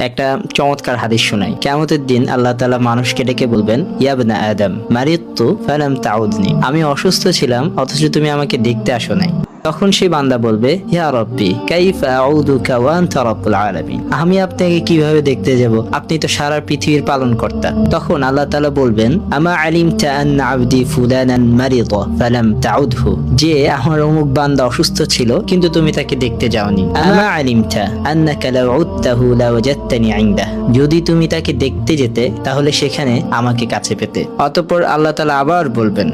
একটা চমৎকার হাদিস শোনাই। কিয়ামতের দিন আল্লাহ তাআলা মানুষকে ডেকে বলবেন, ইয়া ইবনা আদম মারিদতু ফালাম তাউদনি, আমি অসুস্থ ছিলাম অথচ তুমি আমাকে দেখতে আসো নাই। তখন সেই বান্দা বলবে, ইয়া রব্বি কাইফা আউদুকা ওয়া আনতা রাব্বুল আলামিন, আমি আপনাকে কিভাবে দেখতে যাব, আপনি তো সারা পৃথিবীর পালনকর্তা। তখন আল্লাহ তাআলা বলবেন, আমা আলিমতা আন্না আবদি ফুলানান মারিদা ফালাম তাউদহু, যে আমার অমুক বান্দা অসুস্থ ছিল কিন্তু তুমি তাকে দেখতে যাওনি। আমা আলিমতা আন্নাকা লাউ উদতাহু লাওয়াজাদতানি ইনদাহ, যদি তুমি তাকে দেখতে যেতে তাহলে সেখানে আমাকে কাছে পেতে। অতঃপর আল্লাহ তাআলা আবার বলবেন,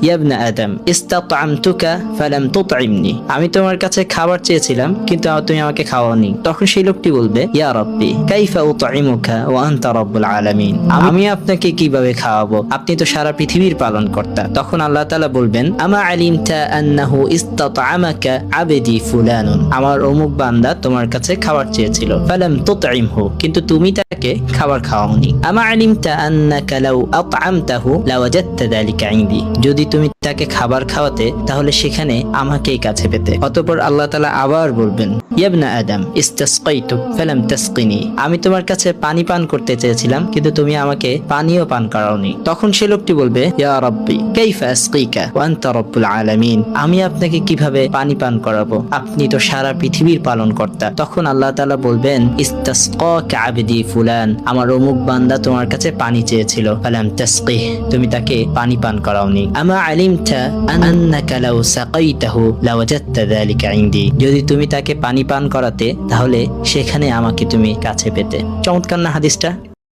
ইয়া ইবনা আদম ইসতাতআমতুকা ফালাম তুতঈমনি, আমি তোমার কাছে খাবার চেয়েছিলাম কিন্তু তুমি আমাকে খাওয়াওনি। তখন সেই লোকটি বলবে, ইয়া রাব্বি কাইফা উতঈমুকা ওয়া আনতা রাব্বুল আলামিন, আমি আপনাকে কিভাবে খাওয়াবো, আপনি তো সারা পৃথিবীর পালনকর্তা। তখন আল্লাহ তাআলা বলবেন, আমা আলিমতা আন্নাহু ইসতাতআমাকা আবদি ফুলানুন, আমার অমুক বান্দা তোমার কাছে খাবার চেয়েছিল, ফালাম তুতঈমহু, কিন্তু তুমি তাকে খাবার খাওয়াওনি। আমা আলিমতা আন্নাকা লাউ আতআমতাহু লাওয়াজাদতা যালিকা ইনদি, যদি তুমি তাকে খাবার খাওয়াতে তাহলে সেখানে আমাকেই কাছে পেতে। অতঃপর আল্লাহ তাআলা আবার বলবেন, ইয়া ইবনা আদম ইসতাসকাইতুক ফালাম তাসকিনি, আমি তোমার কাছে পানি পান করতে চেয়েছিলাম কিন্তু তুমি আমাকে পানিও পান করাওনি। তখন সে লোকটি বলবে, ইয়া রাব্বি কাইফা আসকিকা ওয়া আনতা রাব্বুল আলামিন, আমি আপনাকে কিভাবে পানি পান করাবো, আপনি তো সারা পৃথিবীর পালনকর্তা। তখন আল্লাহ তাআলা বলবেন, ইসতাসকাকা আবদি ফুলান, আমার অমুক বান্দা তোমার কাছে পানি চেয়েছিল, ফালাম তাসকিহ, তুমি তাকে পানি পান করাওনি। আমা আলিমতা আন্নাকা লাউ সাকাইতাহু লাওয়াজাদতা যালিকা ইনদি, যদি তুমি তাকে পানি পান করাতে তাহলে সেখানে আমাকে তুমি কাছে পেতে। চমৎকার না হাদিসটা?